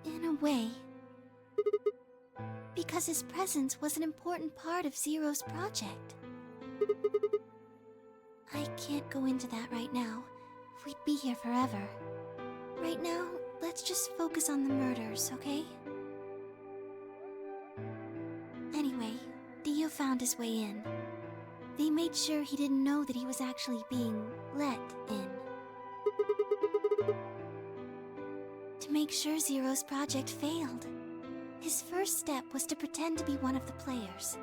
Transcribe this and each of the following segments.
In a way. Because his presence was an important part of Zero's project. I can't go into that right now. We'd be here forever. Right now, let's just focus on the murders, okay? Anyway, Dio found his way in. They made sure he didn't know that he was actually being let in. To make sure Zero's project failed. His first step was to pretend to be one of the players.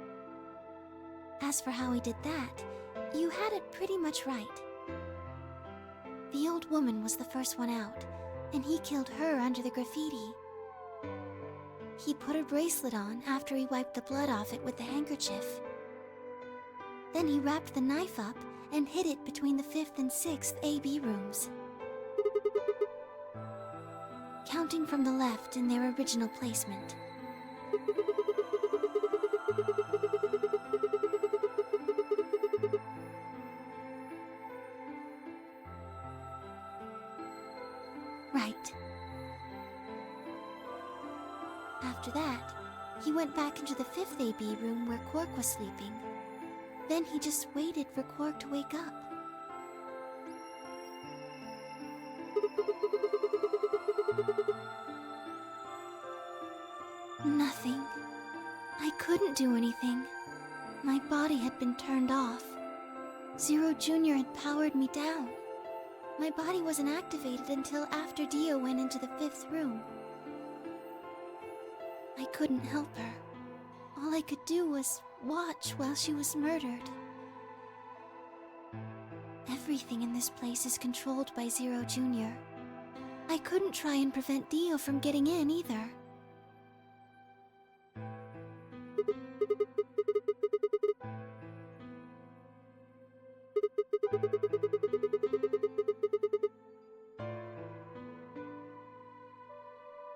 As for how he did that, you had it pretty much right. The old woman was the first one out, and he killed her under the graffiti. He put her bracelet on after he wiped the blood off it with the handkerchief. Then he wrapped the knife up and hid it between the 5th and 6th AB rooms. Counting from the left in their original placement. Right. After that, he went back into the 5th AB room where Quark was sleeping. Then he just waited for Quark to wake up. Nothing. I couldn't do anything. My body had been turned off. Zero Jr. had powered me down. My body wasn't activated until after Dio went into the 5th room. I couldn't help her. All I could do was watch while she was murdered. Everything in this place is controlled by Zero Jr. I couldn't try and prevent Dio from getting in either.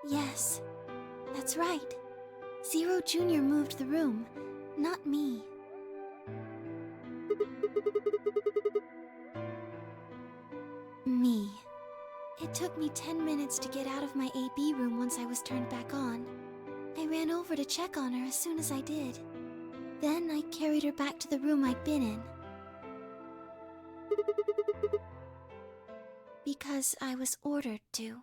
Yes, that's right. Zero Jr. moved the room, not me. Me. It took me 10 minutes to get out of my AB room once I was turned back on. I ran over to check on her as soon as I did. Then I carried her back to the room I'd been in. Because I was ordered to.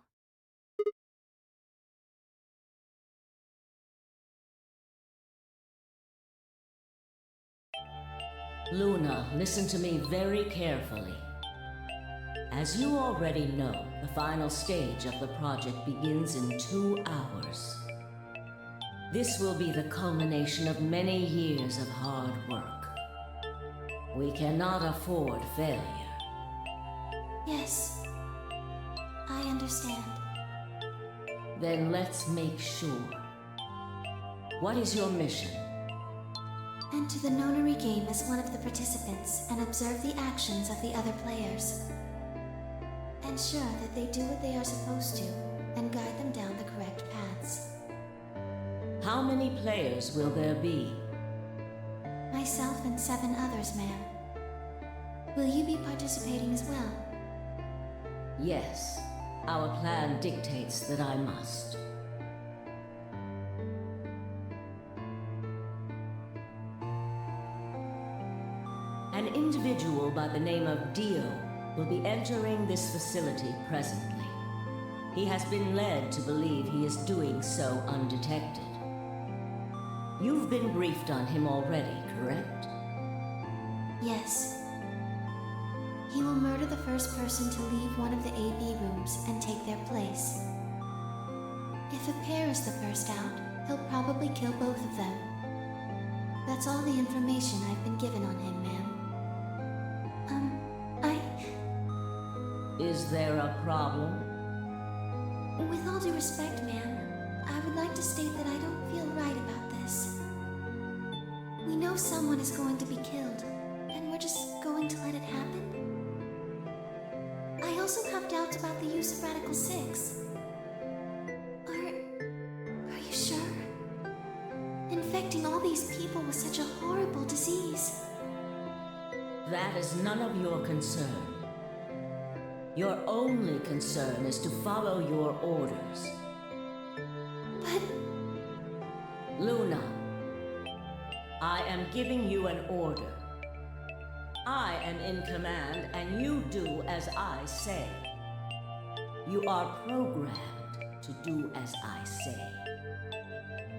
Luna, listen to me very carefully. As you already know, the final stage of the project begins in 2 hours. This will be the culmination of many years of hard work. We cannot afford failure. Yes, I understand. Then let's make sure. What is your mission? Enter the Nonary Game as one of the participants and observe the actions of the other players. Ensure that they do what they are supposed to and guide them down the correct paths. How many players will there be? Myself and 7 others, ma'am. Will you be participating as well? Yes. Our plan dictates that I must. An individual by the name of Dio will be entering this facility presently. He has been led to believe he is doing so undetected. You've been briefed on him already, correct? Yes. He will murder the first person to leave one of the AB rooms and take their place. If a pair is the first out, he'll probably kill both of them. That's all the information I've been given on him, ma'am. Is there a problem? With all due respect, ma'am, I would like to state that I don't feel right about this. We know someone is going to be killed, and we're just going to let it happen? I also have doubts about the use of Radical 6. Are you sure? infecting all these people with such a horrible disease. That is none of your concern. Your only concern is to follow your orders. But... Luna, I am giving you an order. I am in command, and you do as I say. You are programmed to do as I say.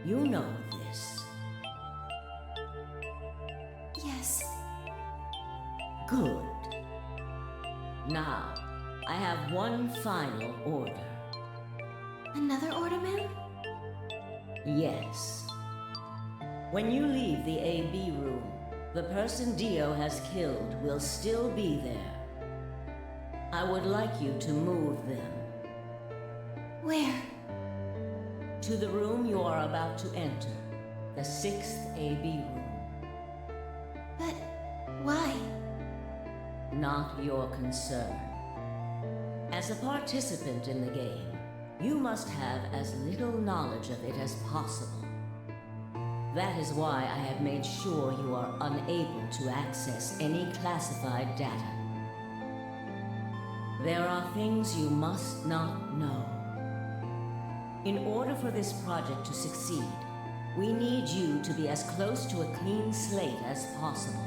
You know this. Yes. Good. Now, I have one final order. Another order, ma'am? Yes. When you leave the AB room, the person Dio has killed will still be there. I would like you to move them. Where? To the room you are about to enter, the 6th AB room. But why? Not your concern. As a participant in the game, you must have as little knowledge of it as possible. That is why I have made sure you are unable to access any classified data. There are things you must not know. In order for this project to succeed, we need you to be as close to a clean slate as possible.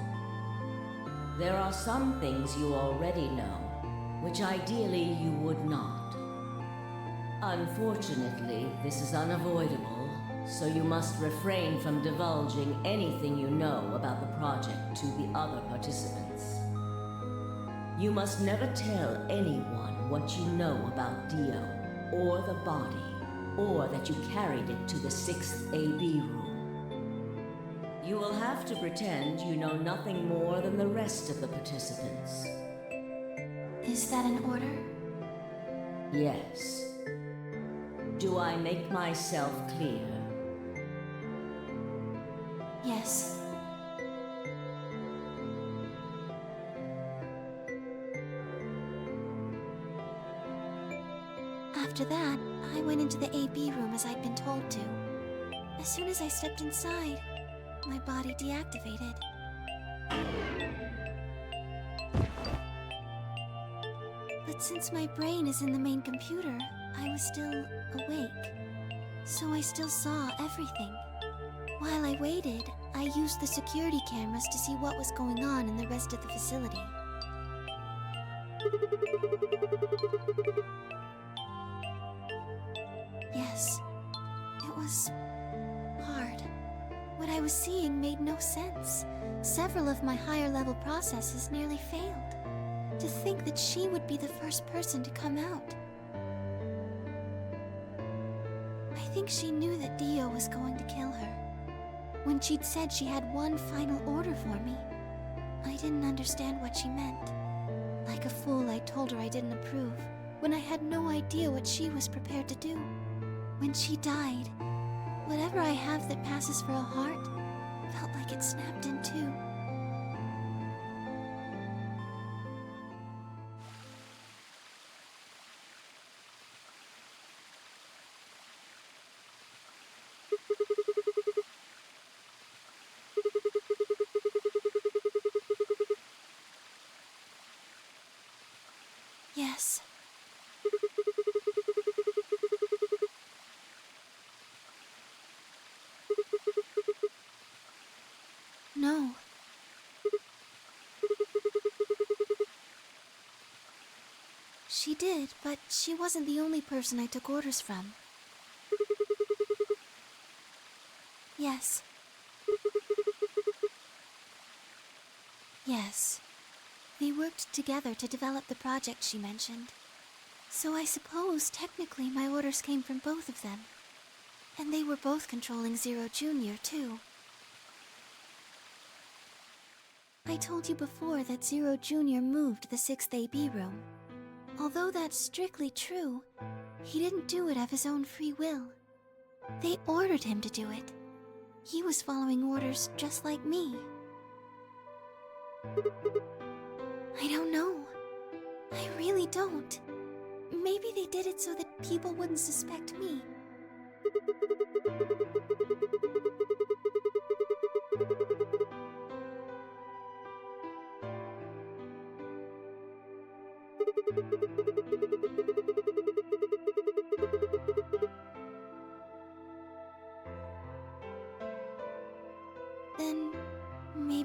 There are some things you already know, which ideally you would not. Unfortunately, this is unavoidable, so you must refrain from divulging anything you know about the project to the other participants. You must never tell anyone what you know about Dio, or the body, or that you carried it to the 6th AB room. You will have to pretend you know nothing more than the rest of the participants. Is that an order? Yes. Do I make myself clear? Yes. After that, I went into the AB room as I'd been told to. As soon as I stepped inside, my body deactivated. But since my brain is in the main computer, I was still awake. So I still saw everything. While I waited, I used the security cameras to see what was going on in the rest of the facility. Yes, it was hard. What I was seeing made no sense. Several of my higher level processes nearly failed. To think that she would be the first person to come out. I think she knew that Dio was going to kill her. When she'd said she had one final order for me, I didn't understand what she meant. Like a fool, I told her I didn't approve, when I had no idea what she was prepared to do. When she died, whatever I have that passes for a heart felt like it snapped in two. Yes. No. She did, but she wasn't the only person I took orders from. Yes. Yes. They worked together to develop the project she mentioned. So I suppose, technically, my orders came from both of them. And they were both controlling Zero Jr., too. I told you before that Zero Jr. moved the 6th AB room. Although that's strictly true, he didn't do it of his own free will. They ordered him to do it. He was following orders just like me. I don't know. I really don't. Maybe they did it so that people wouldn't suspect me.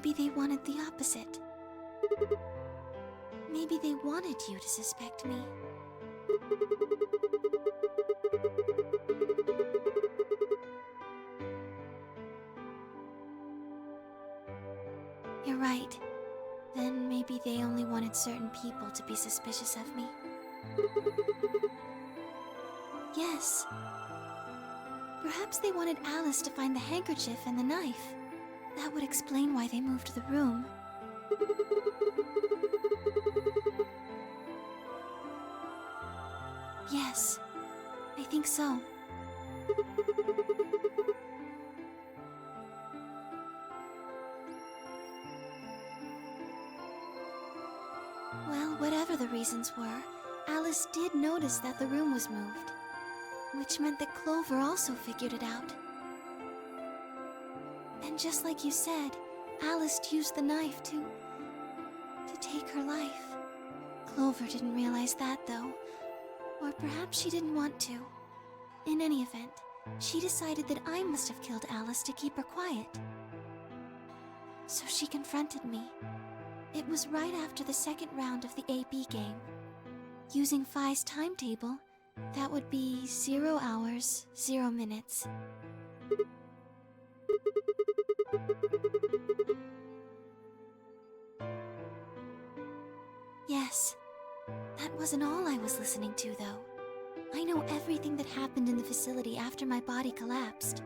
maybe they wanted the opposite. Maybe they wanted you to suspect me. You're right. Then maybe they only wanted certain people to be suspicious of me. Yes. Perhaps they wanted Alice to find the handkerchief and the knife. That would explain why they moved the room. Yes, I think so. Well, whatever the reasons were, Alice did notice that the room was moved, which meant that Clover also figured it out. And just like you said, Alice used the knife to take her life. Clover didn't realize that, though. Or perhaps she didn't want to. In any event, she decided that I must have killed Alice to keep her quiet. So she confronted me. It was right after the second round of the AB game. Using Phi's timetable, that would be 0 hours, 0 minutes. Yes. That wasn't all I was listening to, though. I know everything that happened in the facility after my body collapsed.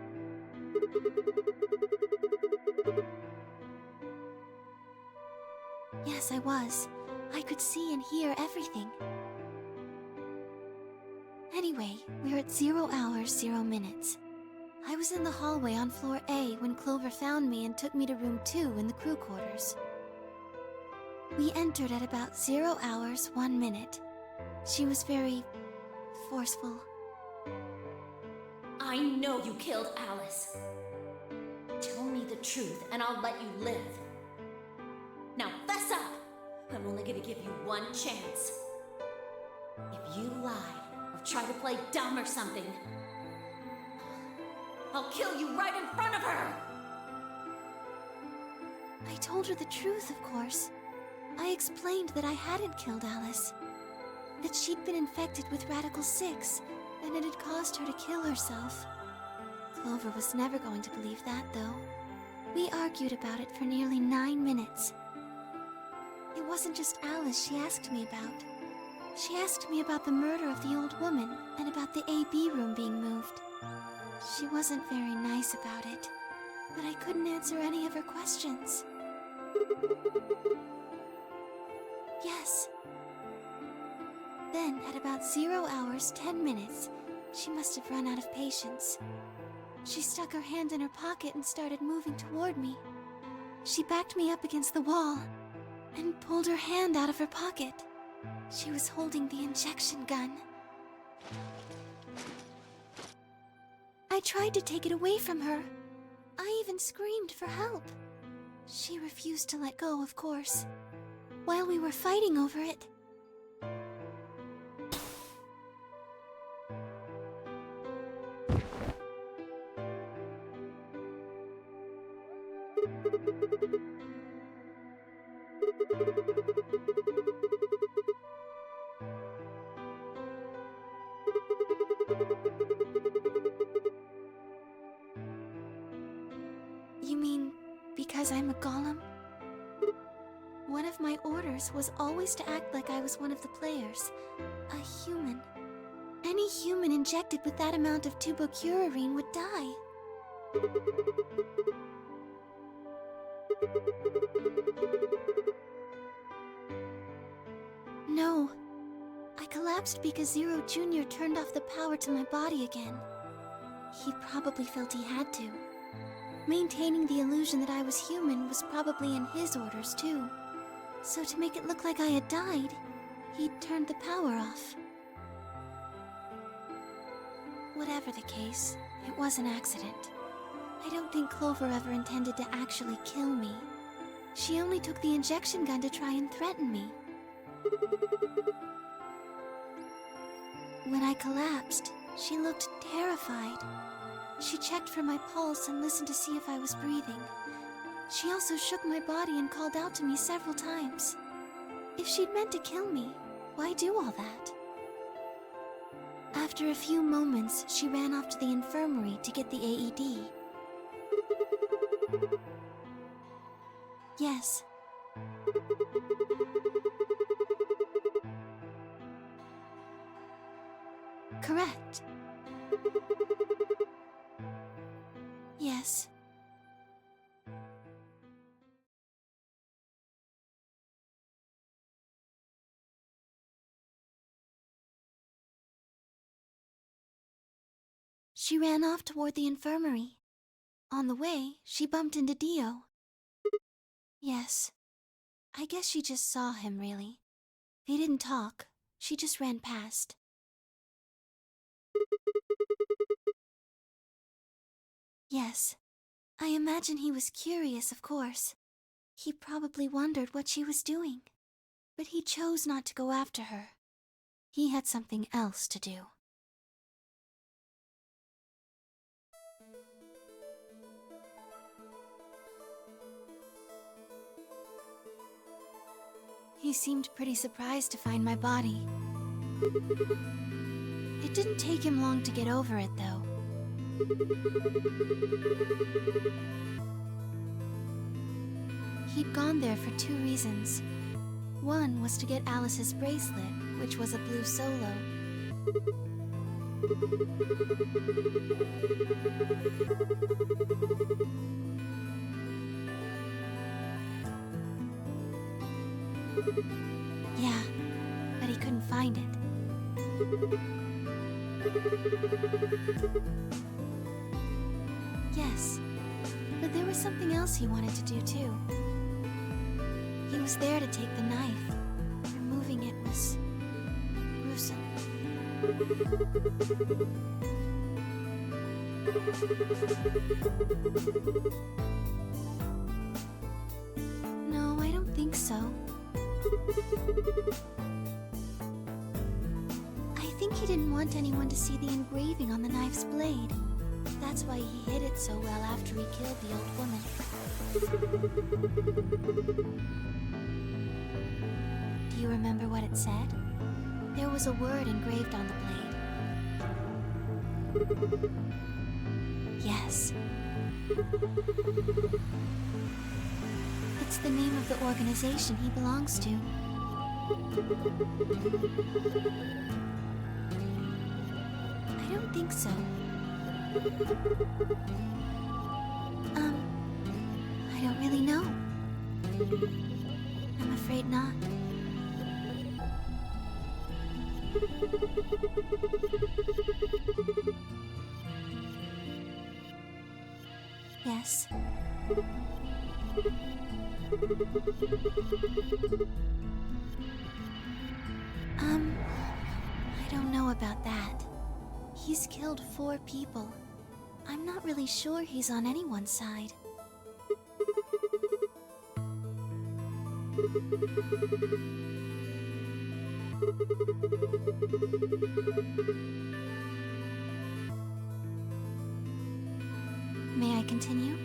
Yes, I was. I could see and hear everything. Anyway, we're at 0 hours, 0 minutes. I was in the hallway on floor A when Clover found me and took me to room 2 in the crew quarters. We entered at about 0 hours, 1 minute. She was very forceful. I know you killed Alice. Tell me the truth and I'll let you live. Now fess up! I'm only gonna give you one chance. If you lie or try to play dumb or something, I'll kill you right in front of her! I told her the truth, of course. I explained that I hadn't killed Alice, that she'd been infected with Radical 6, and it had caused her to kill herself. Clover was never going to believe that, though. We argued about it for nearly 9 minutes. It wasn't just Alice she asked me about. She asked me about the murder of the old woman, and about the AB room being moved. She wasn't very nice about it, but I couldn't answer any of her questions. Yes. Then, at about 0 hours, 10 minutes, she must have run out of patience. She stuck her hand in her pocket and started moving toward me. She backed me up against the wall and pulled her hand out of her pocket. She was holding the injection gun. I tried to take it away from her. I even screamed for help. She refused to let go, of course. While we were fighting over it, You mean because I'm a golem? One of my orders was always to act like I was one of the players, a human. Any human injected with that amount of tubocurarine would die. No. I collapsed because Zero Jr. turned off the power to my body again. He probably felt he had to. Maintaining the illusion that I was human was probably in his orders, too. So to make it look like I had died, he'd turned the power off. Whatever the case, it was an accident. I don't think Clover ever intended to actually kill me. She only took the injection gun to try and threaten me. When I collapsed, she looked terrified. She checked for my pulse and listened to see if I was breathing. She also shook my body and called out to me several times. If she'd meant to kill me, why do all that? After a few moments, she ran off to the infirmary to get the AED. Yes. Correct. Yes. She ran off toward the infirmary. On the way, she bumped into Dio. Yes. I guess she just saw him, really. They didn't talk. She just ran past. Yes. I imagine he was curious, of course. He probably wondered what she was doing. But he chose not to go after her. He had something else to do. He seemed pretty surprised to find my body. It didn't take him long to get over it, though. He'd gone there for 2 reasons. One was to get Alice's bracelet, which was a blue solo. Yeah, but he couldn't find it. Yes, but there was something else he wanted to do too. He was there to take the knife. Removing it was gruesome. No, I don't think so. I think he didn't want anyone to see the engraving on the knife's blade. That's why he hid it so well after he killed the old woman. Do you remember what it said? There was a word engraved on the blade. Yes. It's the name of the organization he belongs to. I don't think so. I don't really know. I'm afraid not. Yes. I don't know about that. He's killed 4 people. I'm not really sure he's on anyone's side. May I continue?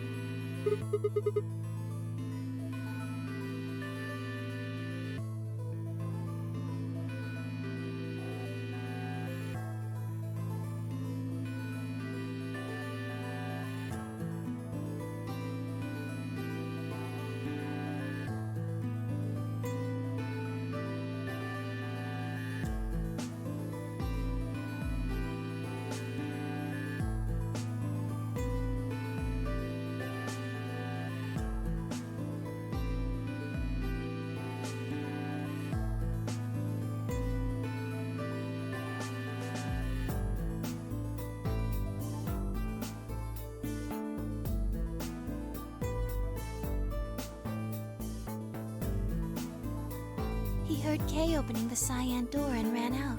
He heard Kay opening the cyan door and ran out.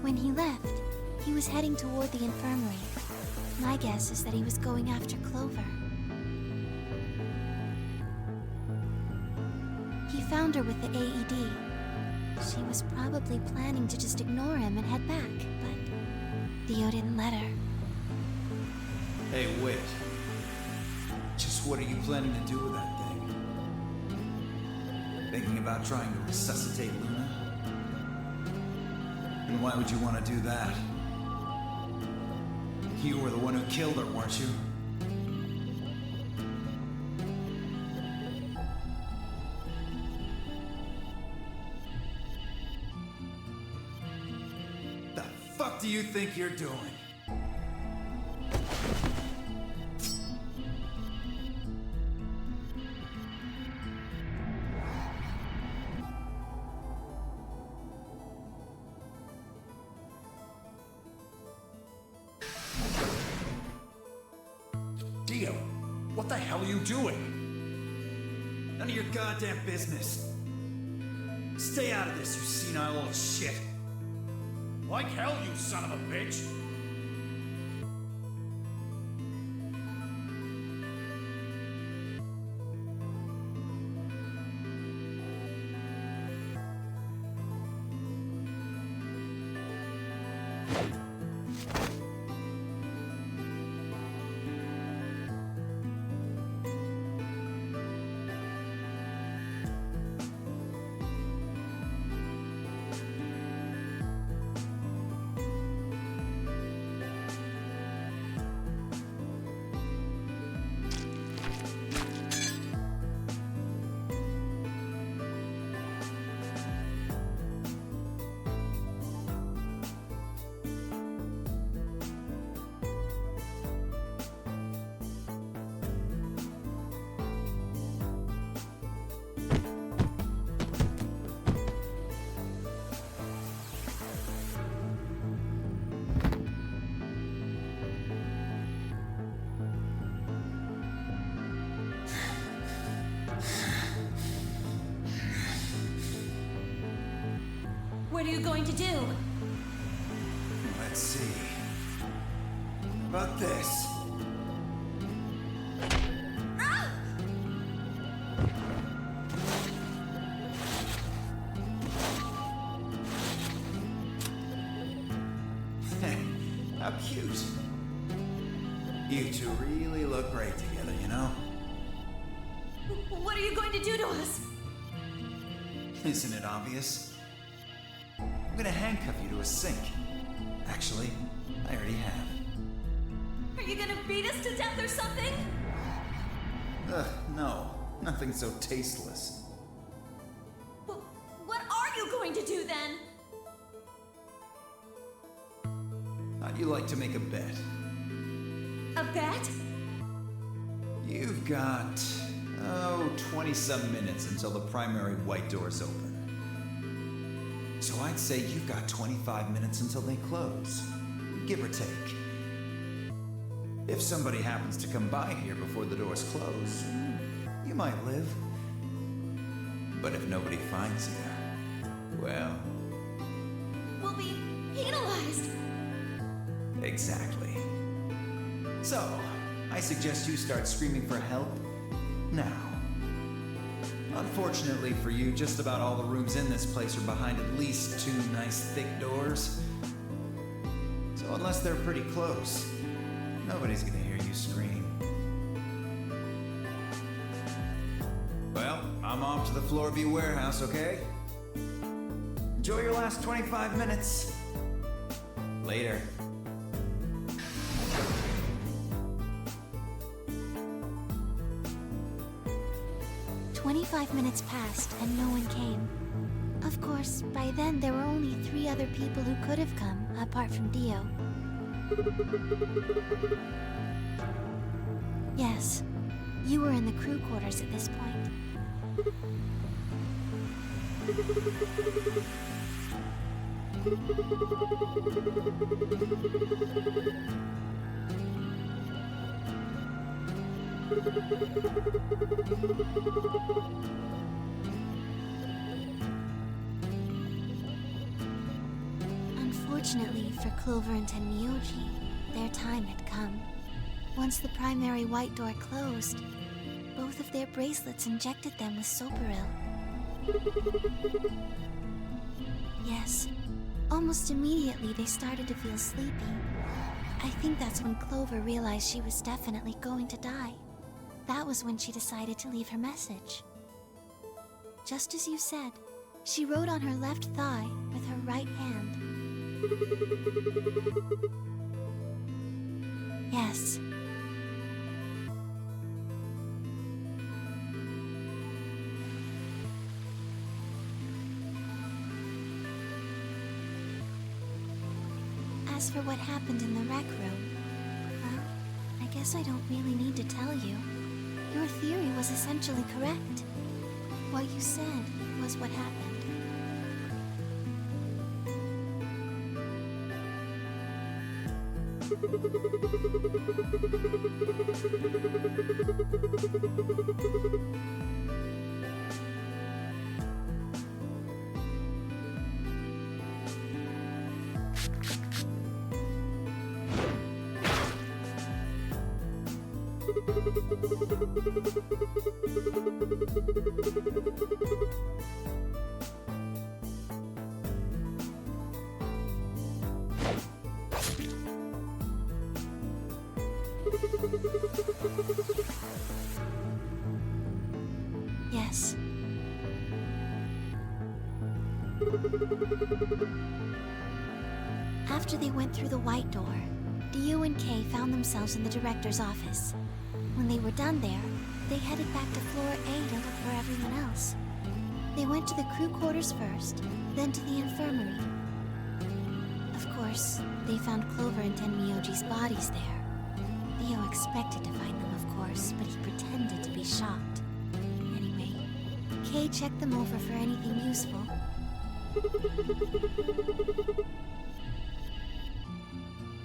When he left, he was heading toward the infirmary. My guess is that he was going after Clover. He found her with the AED. She was probably planning to just ignore him and head back, but Theo didn't let her. Hey, wait. Just what are you planning to do with that thing? Thinking about trying to resuscitate Luna? And why would you want to do that? You were the one who killed her, weren't you? The fuck do you think you're doing? Dio, what the hell are you doing? None of your goddamn business. Stay out of this, you senile old shit. Like hell, you son of a bitch! What are you going to do? Let's see. How about this? How cute. You two really look great together, you know? What are you going to do to us? Isn't it obvious? I'm gonna handcuff you to a sink. Actually, I already have. Are you gonna beat us to death or something? Ugh, no. Nothing so tasteless. What are you going to do then? How'd you like to make a bet? A bet? You've got, 20-some minutes until the primary white doors open. So I'd say you've got 25 minutes until they close, give or take. If somebody happens to come by here before the doors close, you might live. But if nobody finds you, well... We'll be penalized. Exactly. So, I suggest you start screaming for help now. Unfortunately for you, just about all the rooms in this place are behind at least 2 nice thick doors. So unless they're pretty close, nobody's gonna hear you scream. Well, I'm off to the Floorview warehouse, okay? Enjoy your last 25 minutes. Later. 25 minutes passed and no one came. Of course, by then there were only 3 other people who could have come, apart from Dio. Yes, you were in the crew quarters at this point. Unfortunately for Cloverant and Myoji, their time had come. Once the primary white door closed, both of their bracelets injected them with Soparil. Yes, almost immediately they started to feel sleepy. I think that's when Clover realized she was definitely going to die. That was when she decided to leave her message. Just as you said, she wrote on her left thigh with her right hand. Yes. As for what happened in the rec room, well, I guess I don't really need to tell you. Your theory was essentially correct. What you said was what happened. Yes. After they went through the white door, Dio and Kay found themselves in the director's office. When they were done there, they headed back to floor A to look for everyone else. They went to the crew quarters first, then to the infirmary. Of course, they found Clover and Tenmyoji's bodies there. Dio expected to find them, of course, but he pretended to be shocked. Anyway, Kay checked them over for anything useful.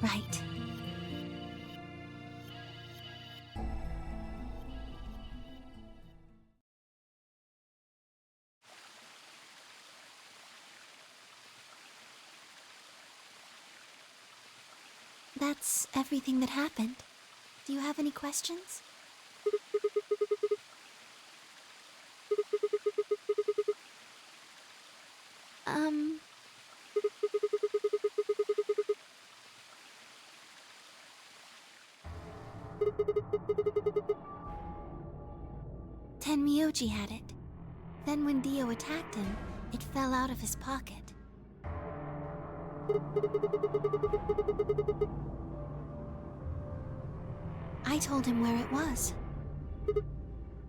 Right. That's everything that happened. Do you have any questions? Tenmyoji had it. Then when Dio attacked him, it fell out of his pocket. I told him where it was.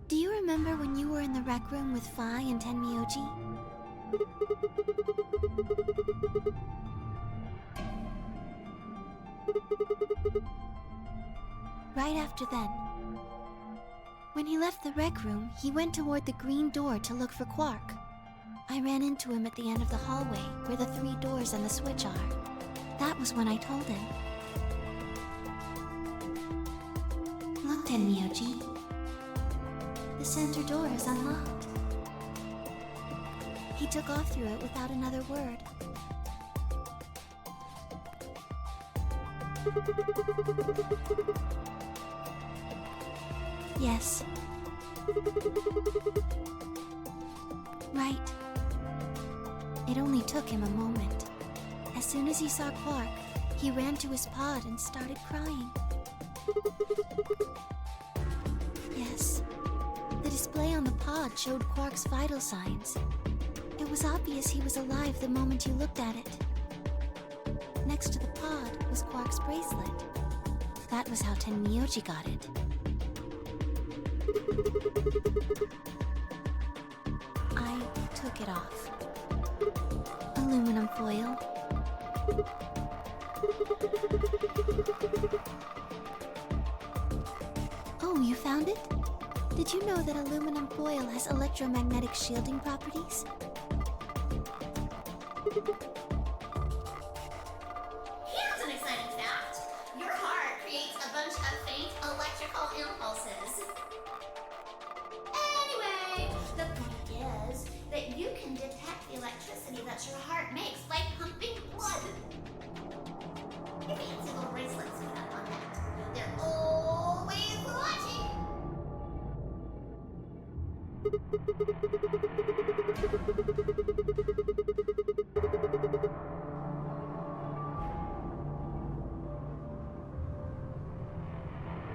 Do you remember when you were in the rec room with Fi and Tenmyoji? Right after then. When he left the rec room, he went toward the green door to look for Quark. I ran into him at the end of the hallway, where the 3 doors and the switch are. That was when I told him. Look, Tenmyoji. The center door is unlocked. He took off through it without another word. Yes. Right. It only took him a moment. As soon as he saw Quark, he ran to his pod and started crying. Yes. The display on the pod showed Quark's vital signs. It was obvious he was alive the moment you looked at it. Next to the pod was Quark's bracelet. That was how Tenmyoji got it. I took it off. Aluminum foil. Oh, you found it? Did you know that aluminum foil has electromagnetic shielding properties? Here's an exciting fact. Your heart creates a bunch of faint electrical impulses. Anyway, the point is that you can detect the electricity that your heart makes by pumping blood. Your fancy little bracelets pick up on that. They're always watching.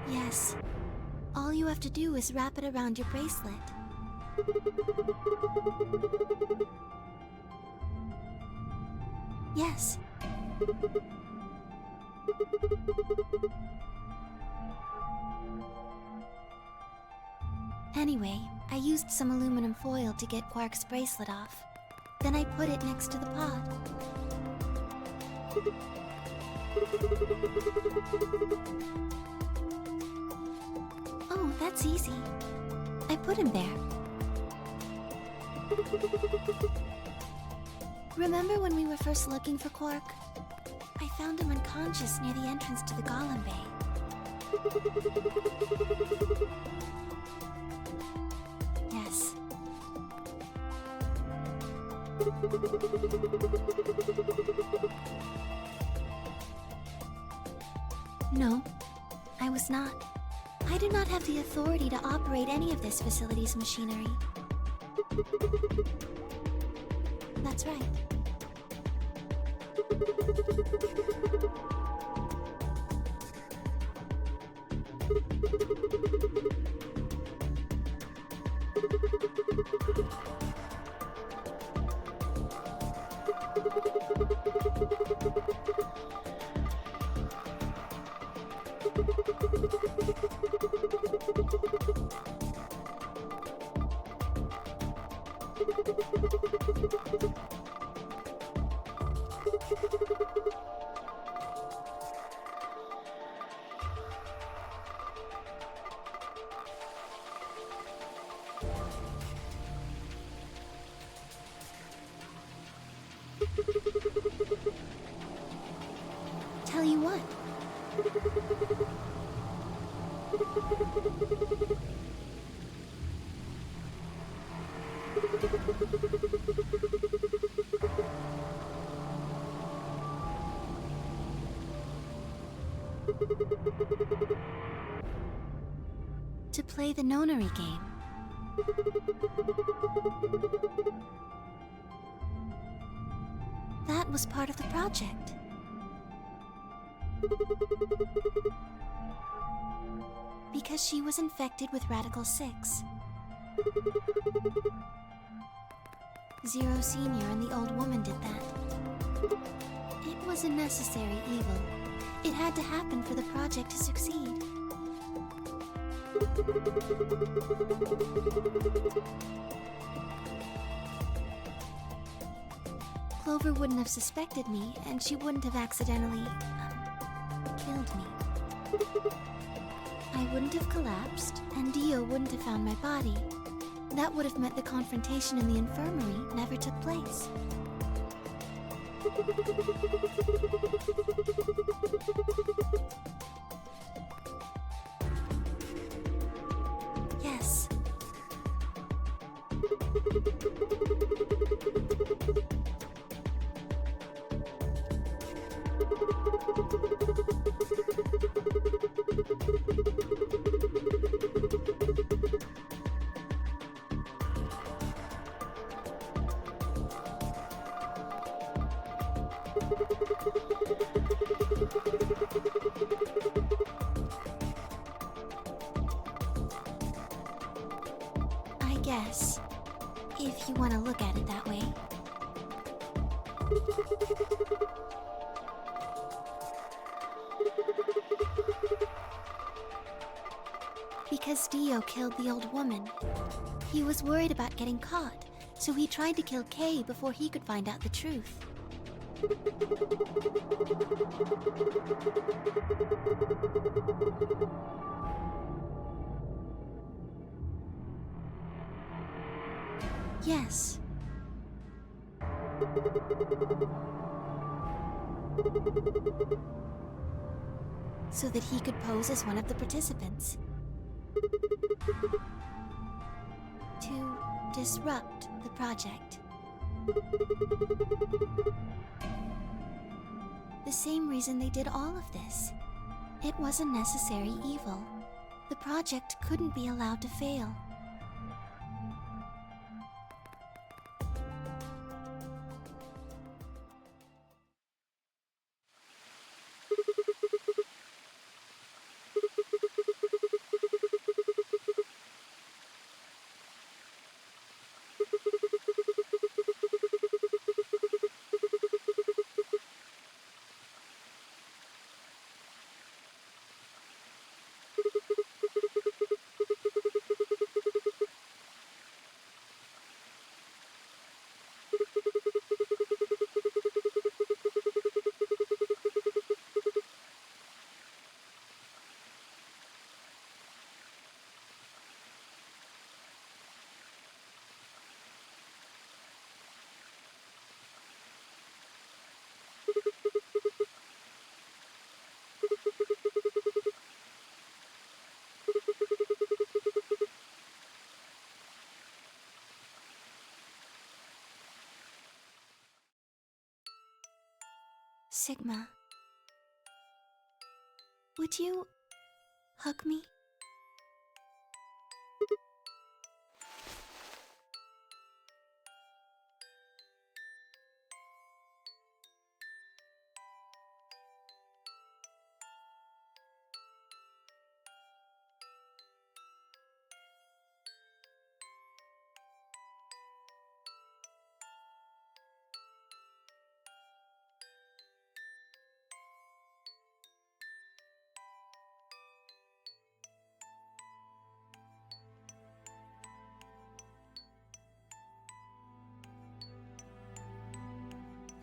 Yes. All All you have to do is wrap it around your bracelet. Yes. Anyway, I used some aluminum foil to get Quark's bracelet off. Then I put it next to the pod. Oh, that's easy. I put him there. Remember when we were first looking for Quark? I found him unconscious near the entrance to the Golem Bay. Yes. No, I was not. I do not have the authority to operate any of this facility's machinery. That's right. Tell you what. To play the Nonary game. That was part of the project. Because she was infected with Radical 6. Zero Senior and the old woman did that. It was a necessary evil. It had to happen for the project to succeed. Clover wouldn't have suspected me, and she wouldn't have accidentally, killed me. I wouldn't have collapsed, and Dio wouldn't have found my body. That would have meant the confrontation in the infirmary never took place. Yes. I guess, if you want to look at it that way. Because Dio killed the old woman. He was worried about getting caught, so he tried to kill Kay before he could find out the truth. Yes. So that he could pose as one of the participants. To disrupt the project. The same reason they did all of this. It was a necessary evil. The project couldn't be allowed to fail. Sigma, would you hug me?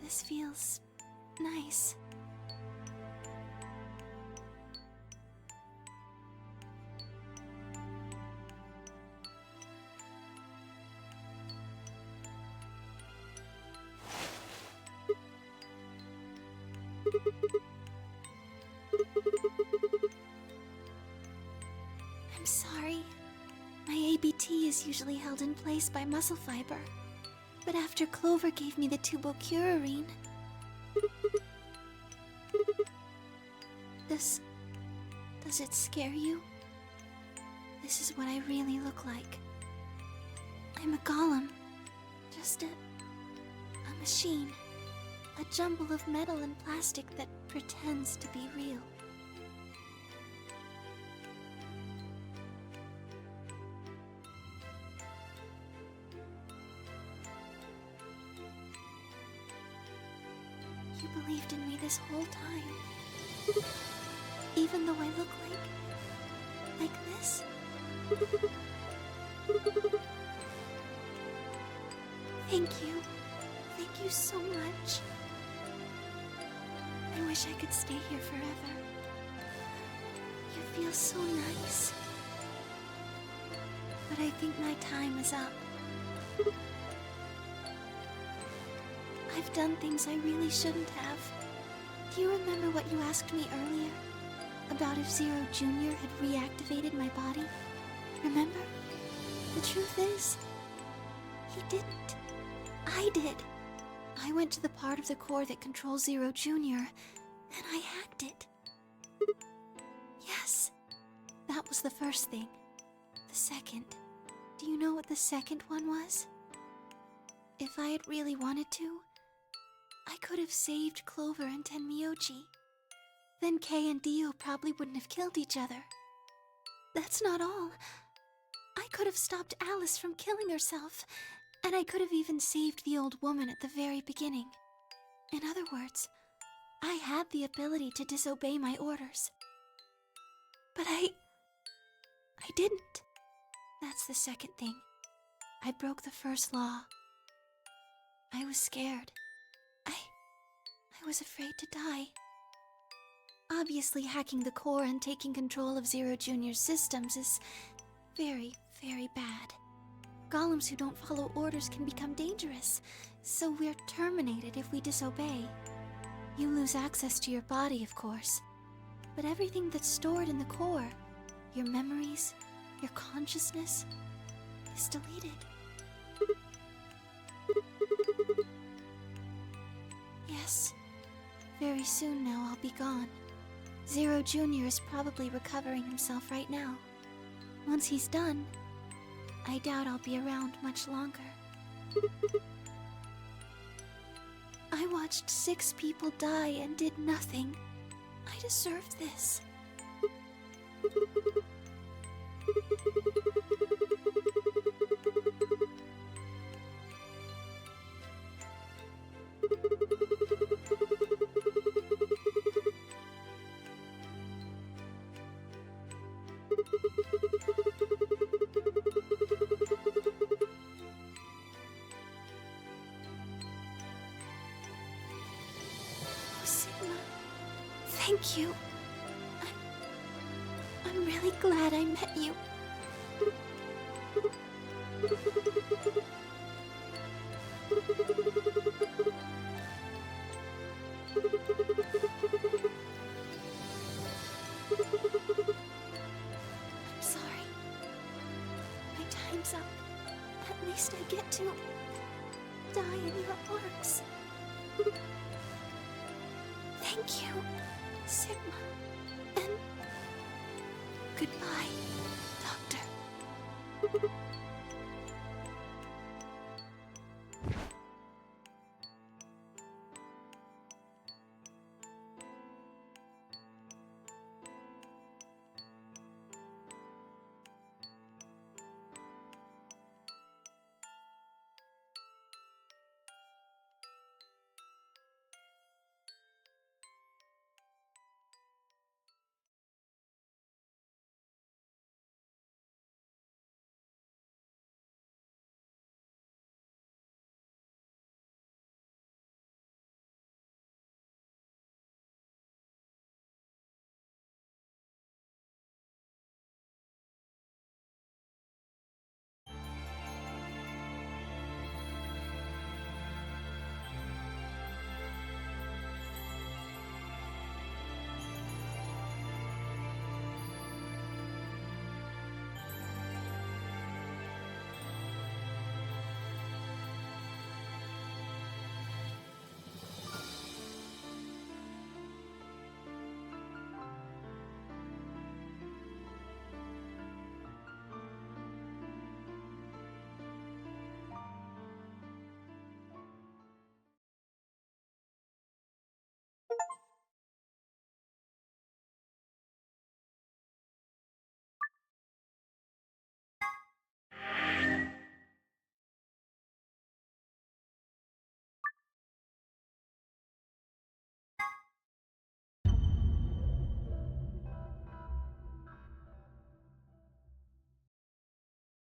This feels nice. I'm sorry. My ABT is usually held in place by muscle fiber. But after Clover gave me the tubocurarine... Does it scare you? This is what I really look like. I'm a golem. Just a machine. A jumble of metal and plastic that pretends to be real. You believed in me this whole time. Even though I look like this? Thank you. Thank you so much. I wish I could stay here forever. You feel so nice. But I think my time is up. I've done things I really shouldn't have. Do you remember what you asked me earlier? About if Zero Jr. had reactivated my body? Remember? The truth is, he didn't. I did. I went to the part of the core that controls Zero Jr., and I hacked it. Yes, that was the first thing. The second. Do you know what the second one was? If I had really wanted to, I could have saved Clover and Tenmyoji. Then Kei and Dio probably wouldn't have killed each other. That's not all. I could have stopped Alice from killing herself, and I could have even saved the old woman at the very beginning. In other words, I had the ability to disobey my orders. But I didn't. That's the second thing. I broke the first law. I was scared. I was afraid to die. Obviously, hacking the core and taking control of Zero Jr.'s systems is very, very bad. Golems who don't follow orders can become dangerous, so we're terminated if we disobey. You lose access to your body, of course, but everything that's stored in the core, your memories, your consciousness, is deleted. Yes, very soon now I'll be gone. Zero Jr. is probably recovering himself right now. Once he's done, I doubt I'll be around much longer. I watched 6 people die and did nothing. I deserved this. Sigma, thank you. I'm really glad I met you. I'm sorry. My time's up. At least I get to die in your arms. Thank you, Sigma. And goodbye, Doctor.